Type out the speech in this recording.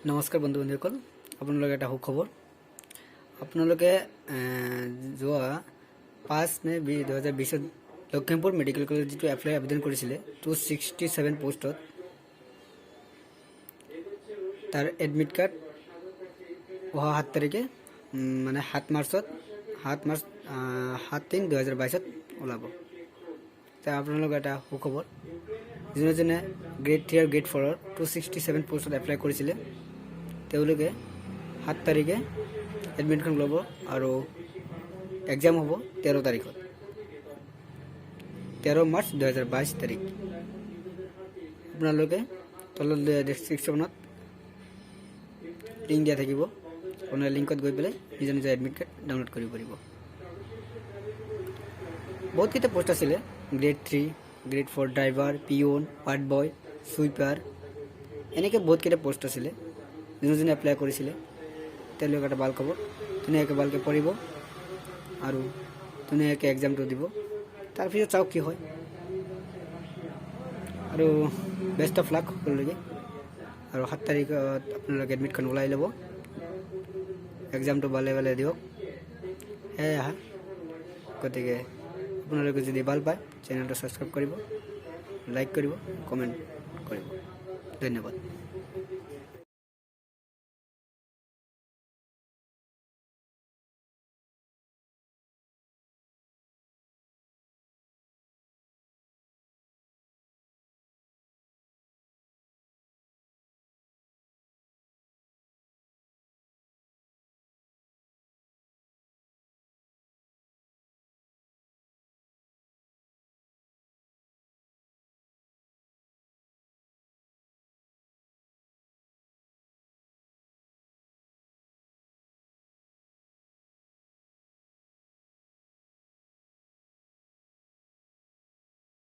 নমস্কাৰ বন্ধু বান্ধৱীসকল, আপোনালোকে এটা সুখবৰ। আপোনালোকে যোৱা 5 মে 2020 লখিমপুৰ মেডিকেল কলেজ যিটো আবেদন কৰিছিলে 267 পোষ্টত, তাৰ এডমিট কাৰ্ড অহা 7 তাৰিখে মানে 7 মাৰ্চ 7/3/2022 ওলাব। তাৰ আপোনালোকে এটা সুখবৰ, যোনে গ্ৰেড 3 আৰু গ্ৰেড 4 267 পোষ্টত এপ্লাই কৰিছিলে তেওঁলোকে 7 তাৰিখে এডমিটখন ল'ব আৰু এক্সাম হ'ব 13 তাৰিখত, 13 মাৰ্চ 2022 তাৰিখ। আপোনালোকে তলত ডেছক্ৰিপশ্যনত লিংক দিয়া থাকিব, আপোনাৰ লিংকত গৈ পেলাই নিজৰ নিজৰ এডমিট কাৰ্ড ডাউনলোড কৰিব পাৰিব। বহুতকেইটা পোষ্ট আছিলে, grade 3, grade 4 driver, peon, ward boy, sweeper, এনেকৈ বহুতকেইটা পোষ্ট আছিলে। যোনে এপ্লাই কৰিছিলে তেওঁলোকে এটা ভাল খবৰ, ধুনীয়াকৈ ভালকৈ পঢ়িব আৰু ধুনীয়াকৈ এক্সামটো দিব। তাৰপিছত চাওক কি হয়, আৰু বেষ্ট অফ লাক সকলোলৈকে। আৰু 7 তাৰিখত আপোনালোকে এডমিটখন ওলাই ল'ব, এক্সামটো ভালে দিয়ক। সেয়াই আহা। গতিকে আপোনালোকে যদি ভাল পায় চেনেলটো ছাবস্ক্ৰাইব কৰিব, লাইক কৰিব, কমেণ্ট কৰিব। ধন্যবাদ।